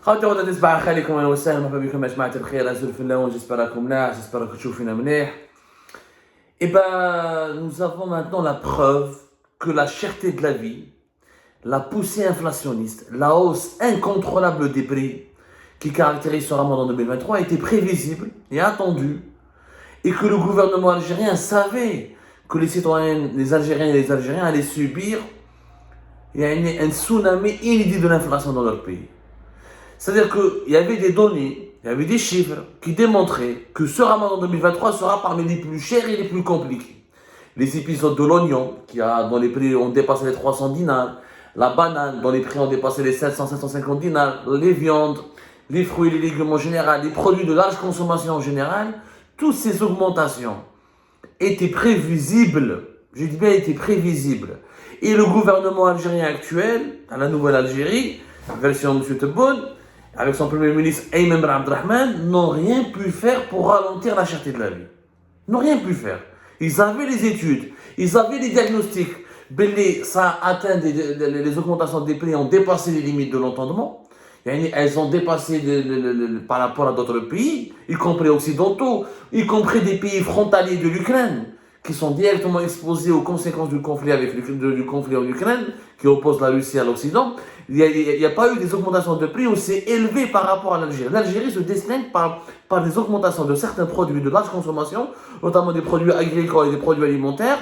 خاوتي غدا تسبع خاليكم اهلا وسهلا مرحبا بكم يا جماعه الخير ازول في اللون جيسبر راكم ملاح جيسبر راكم تشوفونا مليح. Et ben nous avons maintenant la preuve que la cherté de la vie, la poussée inflationniste, la hausse incontrôlable des prix qui caractérise ce Ramadan 2023 était prévisible et attendue, et que le gouvernement algérien savait que les citoyens, les Algériens et les Algériens allaient subir un tsunami inédit de l'inflation dans leur pays. C'est-à-dire qu'il y avait des données, il y avait des chiffres qui démontraient que ce Ramadan 2023 sera parmi les plus chers et les plus compliqués. Les épisodes de l'oignon, dont les prix ont dépassé les 300 dinars, la banane, dont les prix ont dépassé les 700-750 dinars, les viandes, les fruits et les légumes en général, les produits de large consommation en général, toutes ces augmentations étaient prévisibles. Je dis bien étaient prévisibles. Et le gouvernement algérien actuel, à la Nouvelle Algérie, version M. Tebboune, avec son premier ministre Ayman Ben Abdelrahman, n'ont rien pu faire pour ralentir la cherté de la vie. N'ont rien pu faire. Ils avaient les études, ils avaient les diagnostics. Ça a atteint les augmentations des prix ont dépassé les limites de l'entendement. Elles ont dépassé par rapport à d'autres pays, y compris occidentaux, y compris des pays frontaliers de l'Ukraine, qui sont directement exposés aux conséquences du conflit en Ukraine, qui oppose la Russie à l'Occident. Il n'y a pas eu des augmentations de prix aussi élevées par rapport à l'Algérie. L'Algérie se distingue par des augmentations de certains produits de large consommation, notamment des produits agricoles et des produits alimentaires,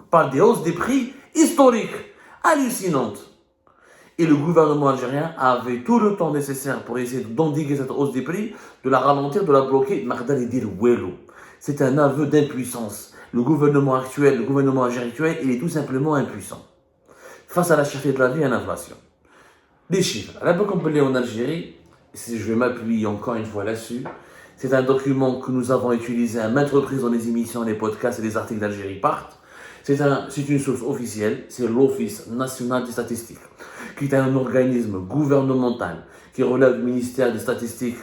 par des hausses des prix historiques, hallucinantes. Et le gouvernement algérien avait tout le temps nécessaire pour essayer d'endiguer cette hausse des prix, de la ralentir, de la bloquer. C'est un aveu d'impuissance. Le gouvernement actuel, le gouvernement algérien actuel, il est tout simplement impuissant face à la cherté de la vie et à l'inflation. Les chiffres. À l'époque, on peut lire en Algérie, si je vais m'appuyer encore une fois là-dessus, c'est un document que nous avons utilisé à maintes reprises dans les émissions, les podcasts et les articles d'Algérie partent. C'est une source officielle, c'est l'Office national des statistiques, qui est un organisme gouvernemental qui relève du ministère des statistiques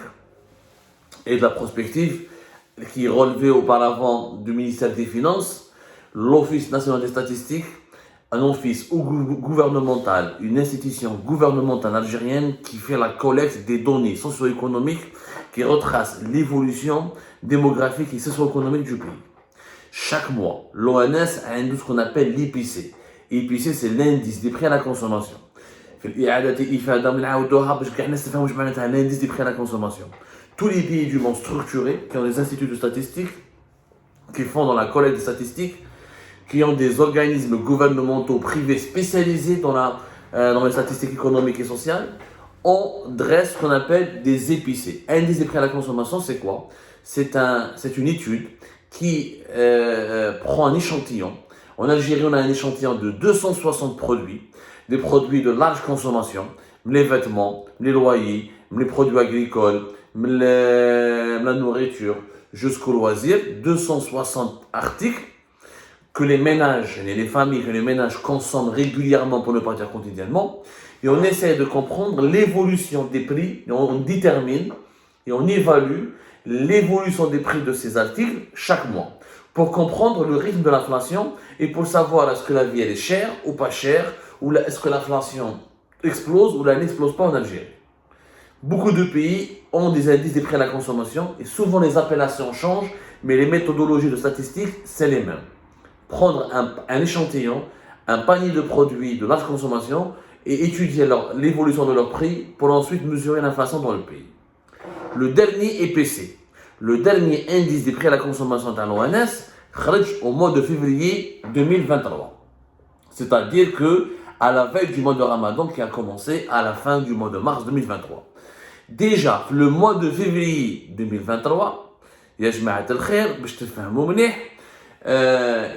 et de la prospective, qui relevait auparavant du ministère des Finances. L'Office national des statistiques, un office gouvernemental, une institution gouvernementale algérienne qui fait la collecte des données socio-économiques qui retracent l'évolution démographique et socio-économique du pays. Chaque mois, l'ONS a ce qu'on appelle l'IPC. L'IPC, c'est l'indice des prix à la consommation. L'indice des prix à la consommation. Tous les pays du monde structurés, qui ont des instituts de statistiques, qui font dans la collecte des statistiques, qui ont des organismes gouvernementaux privés spécialisés dans les statistiques économiques et sociales, on dresse ce qu'on appelle des IPC. Indice des prix à la consommation, c'est quoi ? C'est une étude qui prend un échantillon. En Algérie, on a un échantillon de 260 produits, des produits de large consommation, les vêtements, les loyers, les produits agricoles, la nourriture, jusqu'au loisir, 260 articles que les ménages et les familles, que les ménages consomment régulièrement, pour ne pas dire quotidiennement, et on essaie de comprendre l'évolution des prix, et on détermine et on évalue l'évolution des prix de ces articles chaque mois, pour comprendre le rythme de l'inflation et pour savoir est-ce que la vie elle est chère ou pas chère, ou est-ce que l'inflation explose ou elle n'explose pas en Algérie. Beaucoup de pays ont des indices des prix à la consommation et souvent les appellations changent, mais les méthodologies de statistiques, c'est les mêmes. Prendre un échantillon, un panier de produits de large consommation et étudier l'évolution de leurs prix pour ensuite mesurer l'inflation dans le pays. Le dernier IPC, le dernier indice des prix à la consommation dans l'ONS, au mois de février 2023. C'est-à-dire à la veille du mois de Ramadan qui a commencé à la fin du mois de mars 2023. Déjà, le mois de février 2023,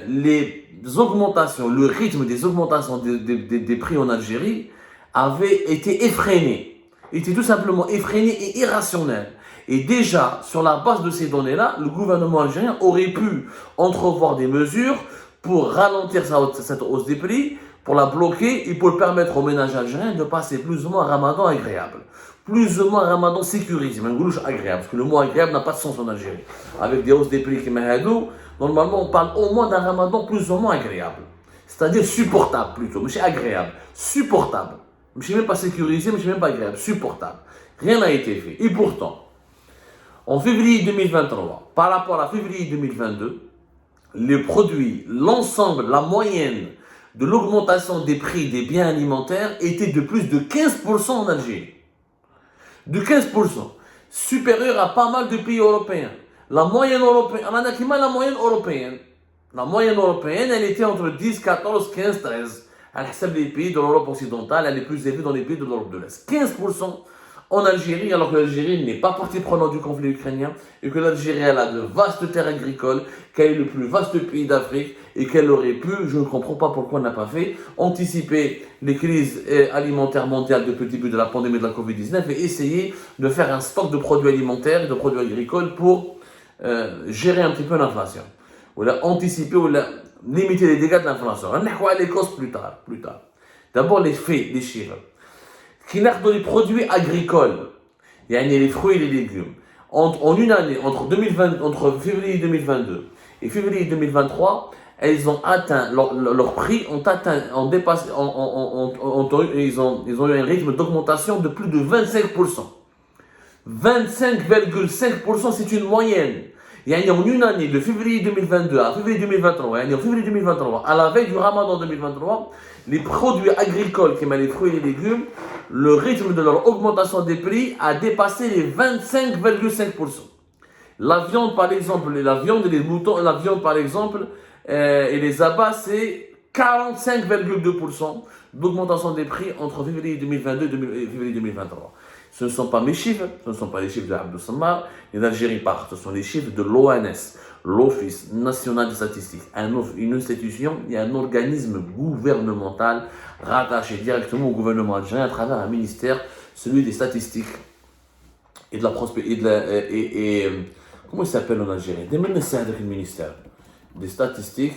les augmentations, le rythme des augmentations des prix en Algérie avait été effréné. Il était tout simplement effréné et irrationnel. Et déjà, sur la base de ces données-là, le gouvernement algérien aurait pu entrevoir des mesures pour ralentir cette hausse des prix, pour la bloquer et pour permettre aux ménages algériens de passer plus ou moins un ramadan agréable. Plus ou moins un ramadan sécurisé, mais un goulouche agréable, parce que le mot agréable n'a pas de sens en Algérie. Avec des hausses des prix qui m'aident, normalement on parle au moins d'un ramadan plus ou moins agréable. C'est-à-dire supportable plutôt, mais c'est agréable, supportable. Je ne suis même pas sécurisé, je ne suis même pas agréable, supportable. Rien n'a été fait. Et pourtant, en février 2023, par rapport à février 2022, les produits, l'ensemble, la moyenne de l'augmentation des prix des biens alimentaires était de plus de 15% en Algérie. De 15%. Supérieur à pas mal de pays européens. La moyenne européenne, la moyenne européenne, elle était entre 10, 14, 15, 13. À l'exception des pays de l'Europe occidentale, elle est plus élevée dans les pays de l'Europe de l'Est. 15% en Algérie, alors que l'Algérie n'est pas partie prenante du conflit ukrainien, et que l'Algérie elle a de vastes terres agricoles, qu'elle est le plus vaste pays d'Afrique, et qu'elle aurait pu, je ne comprends pas pourquoi elle n'a pas fait, anticiper les crises alimentaires mondiales depuis le début de la pandémie de la Covid-19 et essayer de faire un stock de produits alimentaires et de produits agricoles pour gérer un petit peu l'inflation. Ou anticiper ou limiter les dégâts de l'inflation. On va les causes plus tard. D'abord les faits, les chiffres. Qui n'a que les produits agricoles, il y a les fruits et les légumes. En une année, entre février 2022 et février 2023, elles ont atteint, leur prix ont atteint, ils ont eu un rythme d'augmentation de plus de 25%. 25,5%, c'est une moyenne. Il y a en une année, de février 2022 à février 2023, en février 2023, à la veille du Ramadan 2023, les produits agricoles, qui mettent les fruits et les légumes, le rythme de leur augmentation des prix a dépassé les 25,5%. La viande, par exemple, la viande et les moutons, la viande, par exemple, et les abats, c'est 45,2% d'augmentation des prix entre février 2022 et février 2023. Ce ne sont pas mes chiffres, ce ne sont pas les chiffres de Abdou Sammar, les Algériens partent, ce sont les chiffres de l'ONS, l'Office national des statistiques, une institution et un organisme gouvernemental rattaché directement au gouvernement algérien à travers un ministère, celui des statistiques et de la prospérité, comment il s'appelle en Algérie? Des ministères avec le ministère des statistiques.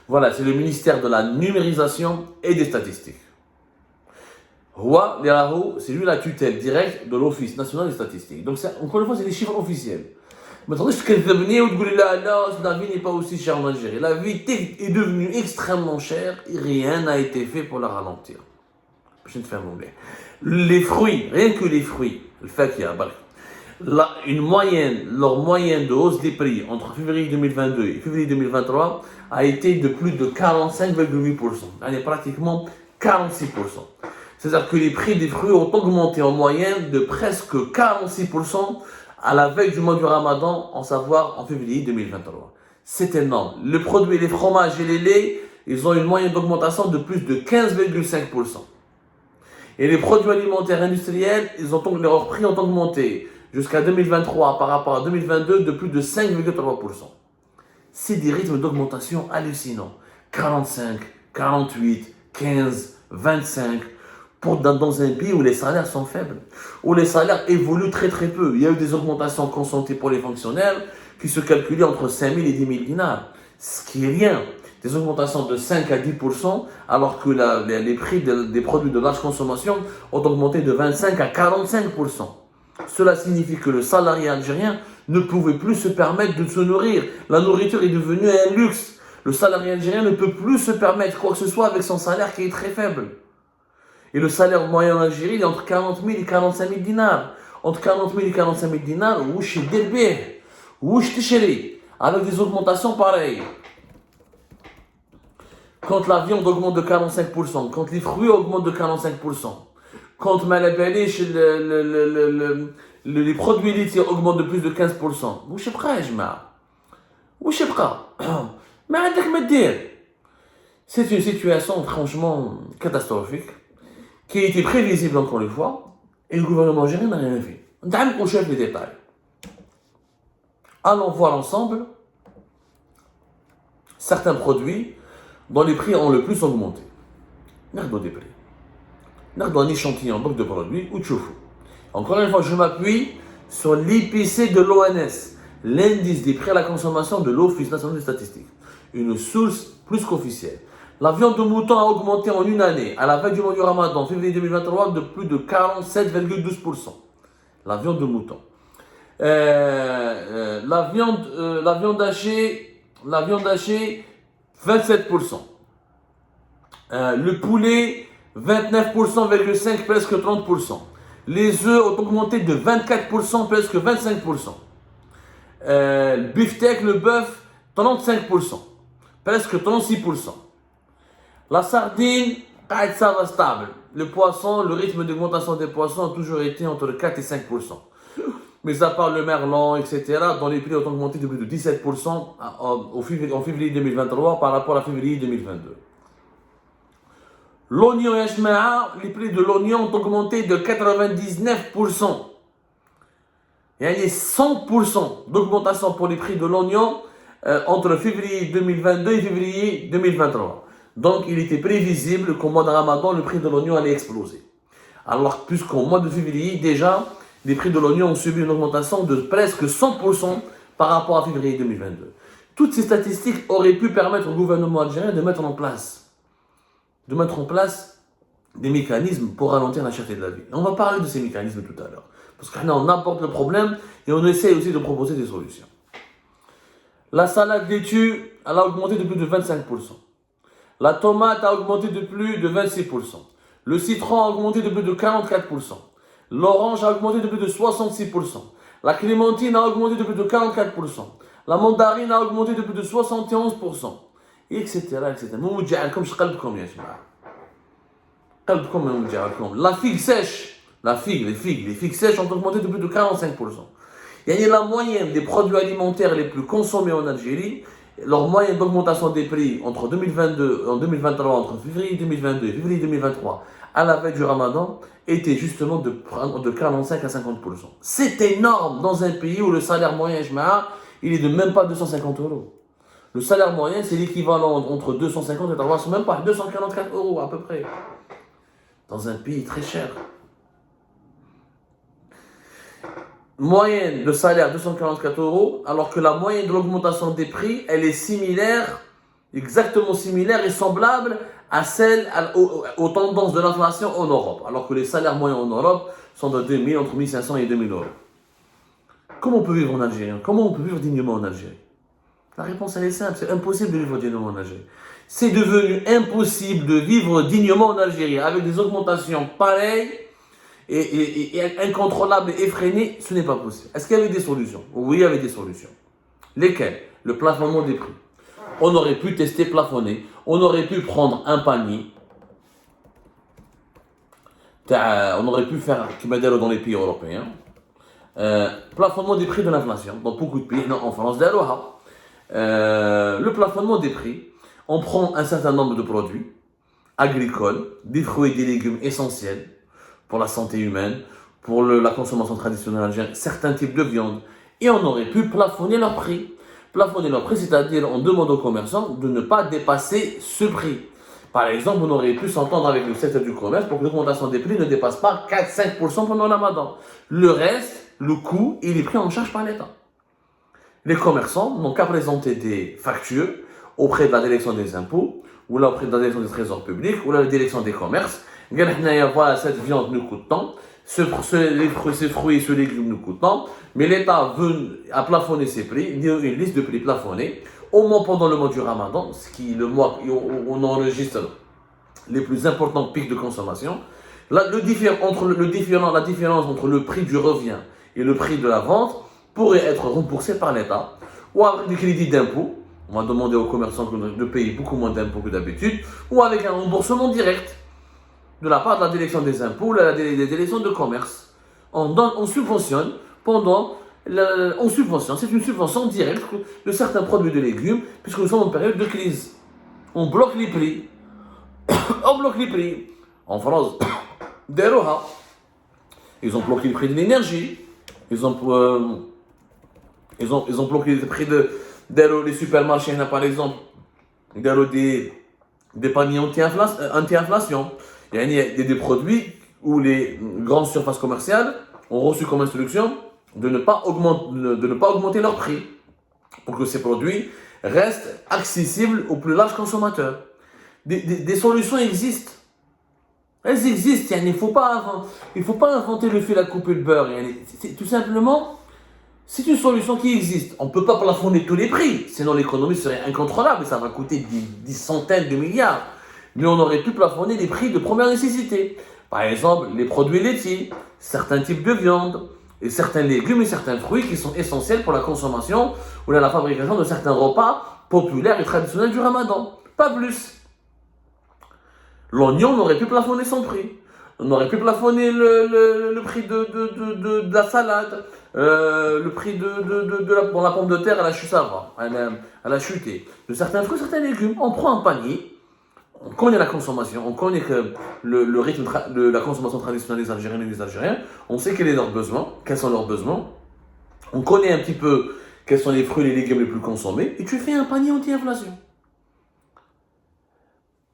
Voilà, c'est le ministère de la numérisation et des statistiques. C'est lui la tutelle directe de l'Office national des statistiques. Donc, encore une fois, c'est des chiffres officiels. Mais attendez, ce qu'elle veut venir, la vie n'est pas aussi chère en Algérie. La vie est devenue extrêmement chère et rien n'a été fait pour la ralentir. Je vais te faire mouler. Les fruits, rien que les fruits, le fait qu'il y a leur moyenne de hausse des prix entre février 2022 et février 2023 a été de plus de 45,8%. Elle est pratiquement 46%. C'est-à-dire que les prix des fruits ont augmenté en moyenne de presque 46% à la veille du mois du Ramadan, en savoir en février 2023. C'est énorme. Les produits, les fromages et les laits, ils ont une moyenne d'augmentation de plus de 15,5%. Et les produits alimentaires industriels, leurs prix ont augmenté jusqu'à 2023 par rapport à 2022 de plus de 5,3%. C'est des rythmes d'augmentation hallucinants. 45, 48, 15, 25, dans un pays où les salaires sont faibles, où les salaires évoluent très très peu. Il y a eu des augmentations consentées pour les fonctionnaires qui se calculaient entre 5 000 et 10 000 dinars, ce qui est rien. Des augmentations de 5 à 10%, alors que les prix des produits de large consommation ont augmenté de 25 à 45%. Cela signifie que le salarié algérien ne pouvait plus se permettre de se nourrir. La nourriture est devenue un luxe. Le salarié algérien ne peut plus se permettre quoi que ce soit avec son salaire qui est très faible. Et le salaire moyen en Algérie est entre 40 000 et 45 000 dinars. Entre 40 000 et 45 000 dinars, avec des augmentations pareilles. Quand la viande augmente de 45%, quand les fruits augmentent de 45%, quand les produits laitiers augmentent de plus de 15%, c'est une situation franchement catastrophique qui a été prévisible encore une fois et le gouvernement algérien n'a rien fait. On cherche les détails. Allons voir ensemble certains produits dont les prix ont le plus augmenté. Regardons des prix. Regardons un échantillon donc de produits ou de choufou. Encore une fois, je m'appuie sur l'IPC de l'ONS, l'indice des prix à la consommation de l'Office national des statistiques, une source plus qu'officielle. La viande de mouton a augmenté en une année, à la veille du mois du Ramadan, février 2023, de plus de 47,12%. La viande de mouton. La viande hachée, 27%. Le poulet, 29,5%, presque 30%. Les œufs ont augmenté de 24%, presque 25%. Le beefsteak, le bœuf, 35%, presque 36%. La sardine, ça va stable. Le poisson, le rythme d'augmentation des poissons a toujours été entre 4 et 5%. Mais à part le merlan, etc., dont les prix ont augmenté de plus de 17% en février 2023 par rapport à février 2022. L'oignon et les prix de l'oignon ont augmenté de 99%. Il y a 100% d'augmentation pour les prix de l'oignon entre février 2022 et février 2023. Donc, il était prévisible qu'au mois de Ramadan, le prix de l'oignon allait exploser. Alors, puisqu'au mois de février, déjà, les prix de l'oignon ont subi une augmentation de presque 100% par rapport à février 2022. Toutes ces statistiques auraient pu permettre au gouvernement algérien de mettre en place des mécanismes pour ralentir la cherté de la vie. Et on va parler de ces mécanismes tout à l'heure. Parce qu'on apporte le problème et on essaie aussi de proposer des solutions. La salade laitue, elle a augmenté de plus de 25%. La tomate a augmenté de plus de 26%. Le citron a augmenté de plus de 44%. L'orange a augmenté de plus de 66%. La clémentine a augmenté de plus de 44%. La mandarine a augmenté de plus de 71%. Etc. La figue sèche, les figues sèches ont augmenté de plus de 45%. Il y a la moyenne des produits alimentaires les plus consommés en Algérie, leur moyenne d'augmentation des prix entre 2023, entre février 2022 et février 2023, à la veille du Ramadan, était justement de 45 à 50%. C'est énorme dans un pays où le salaire moyen, il est de même pas 250 euros. Le salaire moyen, c'est l'équivalent entre 250 et 300, même pas 244 euros à peu près. Dans un pays très cher. Moyenne de salaire 244 euros, alors que la moyenne de l'augmentation des prix, elle est similaire, exactement similaire et semblable à celle aux tendances de l'inflation en Europe, alors que les salaires moyens en Europe sont de 2000, entre 1500 et 2000 euros. Comment on peut vivre en Algérie? Comment on peut vivre dignement en Algérie? La réponse elle est simple, c'est impossible de vivre dignement en Algérie. C'est devenu impossible de vivre dignement en Algérie avec des augmentations pareilles et incontrôlables et effrénées, ce n'est pas possible. Est-ce qu'il y avait des solutions? Oui, il y avait des solutions. Lesquelles? Le plafonnement des prix. On aurait pu tester plafonner, on aurait pu prendre un panier, on aurait pu faire Kimadero dans les pays européens, plafonnement des prix de l'inflation, dans beaucoup de pays, non, en France, le plafonnement des prix, on prend un certain nombre de produits agricoles, des fruits et des légumes essentiels pour la santé humaine, pour la consommation traditionnelle algérienne, certains types de viande, et on aurait pu plafonner leur prix. Plafonner leur prix, c'est-à-dire on demande aux commerçants de ne pas dépasser ce prix. Par exemple, on aurait pu s'entendre avec le secteur du commerce pour que l'augmentation des prix ne dépasse pas 4-5% pendant le Ramadan. Le reste, le coût, il est pris en charge par l'État. Les commerçants n'ont qu'à présenter des factures auprès de la direction des impôts, ou là auprès de la direction des trésors publics, ou là la direction des commerces. Voilà, cette viande nous coûte tant, ces fruits et ce légume nous coûtent tant, mais l'État a plafonné ses prix, il y a une liste de prix plafonnés, au moins pendant le mois du Ramadan, ce qui est le mois où on enregistre les plus importants pics de consommation. Là, la différence entre le prix du revient et le prix de la vente pourrait être remboursé par l'État, ou avec des crédits d'impôt. On va demander aux commerçants de payer beaucoup moins d'impôts que d'habitude, ou avec un remboursement direct de la part de la direction des impôts ou de la direction de commerce. On subventionne c'est une subvention directe de certains produits de légumes, puisque nous sommes en période de crise. On bloque les prix. En France, d'Eroha, ils ont bloqué le prix de l'énergie. Ils ont bloqué le prix les supermarchés, par exemple, des paniers anti-inflation. Il y a des produits où les grandes surfaces commerciales ont reçu comme instruction de ne pas augmenter leur prix pour que ces produits restent accessibles aux plus larges consommateurs. Des solutions existent. Elles existent. Il ne faut pas inventer le fil à couper le beurre. C'est tout simplement, C'est une solution qui existe. On ne peut pas plafonner tous les prix, sinon l'économie serait incontrôlable et ça va coûter des centaines de milliards. Mais on aurait pu plafonner les prix de première nécessité. Par exemple, les produits laitiers, certains types de viande, et certains légumes et certains fruits qui sont essentiels pour la consommation ou la fabrication de certains repas populaires et traditionnels du Ramadan. Pas plus. L'oignon, on aurait pu plafonner son prix. On aurait pu plafonner le prix de la salade, le prix bon, la pomme de terre, elle a chuté. De certains fruits, certains légumes, on prend un panier, on connaît la consommation, on connaît que le rythme de la consommation traditionnelle des Algériens et des Algériens, on sait quels sont leurs besoins, on connaît un petit peu quels sont les fruits et les légumes les plus consommés, et tu fais un panier anti-inflation.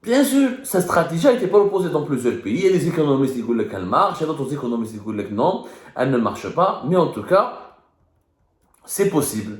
Bien sûr, cette stratégie a été proposée dans plusieurs pays. Il y a des économistes qui disent qu'elle marche, il y a d'autres économistes qui disent que non, elle ne marche pas. Mais en tout cas, c'est possible.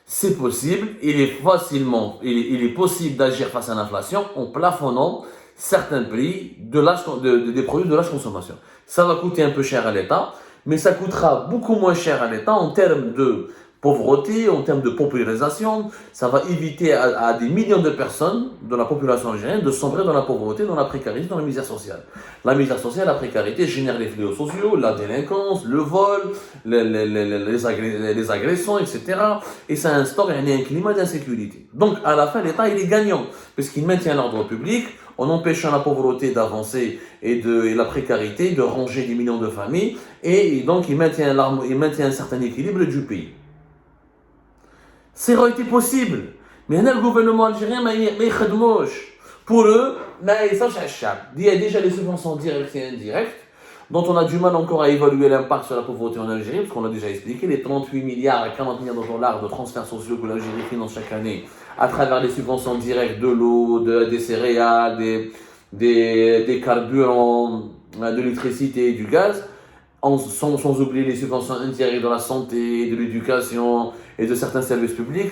C'est possible. Il est possible d'agir face à l'inflation en plafonnant certains prix des produits de large consommation. Ça va coûter un peu cher à l'État, mais ça coûtera beaucoup moins cher à l'État en termes de pauvreté, en termes de popularisation. Ça va éviter à des millions de personnes de la population algérienne de sombrer dans la pauvreté, dans la précarité, dans la misère sociale. La misère sociale, la précarité génère les fléaux sociaux, la délinquance, le vol, les agressions, etc. Et ça instaure un climat d'insécurité. Donc à la fin, l'État il est gagnant, puisqu'il maintient l'ordre public, en empêchant la pauvreté d'avancer et la précarité de ranger des millions de familles, et donc il maintient un certain équilibre du pays. Ça aurait été possible. Mais le gouvernement algérien m'a dit pour eux, il y a déjà les subventions directes et indirectes, dont on a du mal encore à évaluer l'impact sur la pauvreté en Algérie, parce qu'on a déjà expliqué, les 38 milliards à 40 milliards de dollars de transferts sociaux que l'Algérie finance chaque année à travers les subventions directes de l'eau, des céréales, des carburants, de l'électricité et du gaz, sans oublier les subventions indirectes de la santé, de l'éducation et de certains services publics.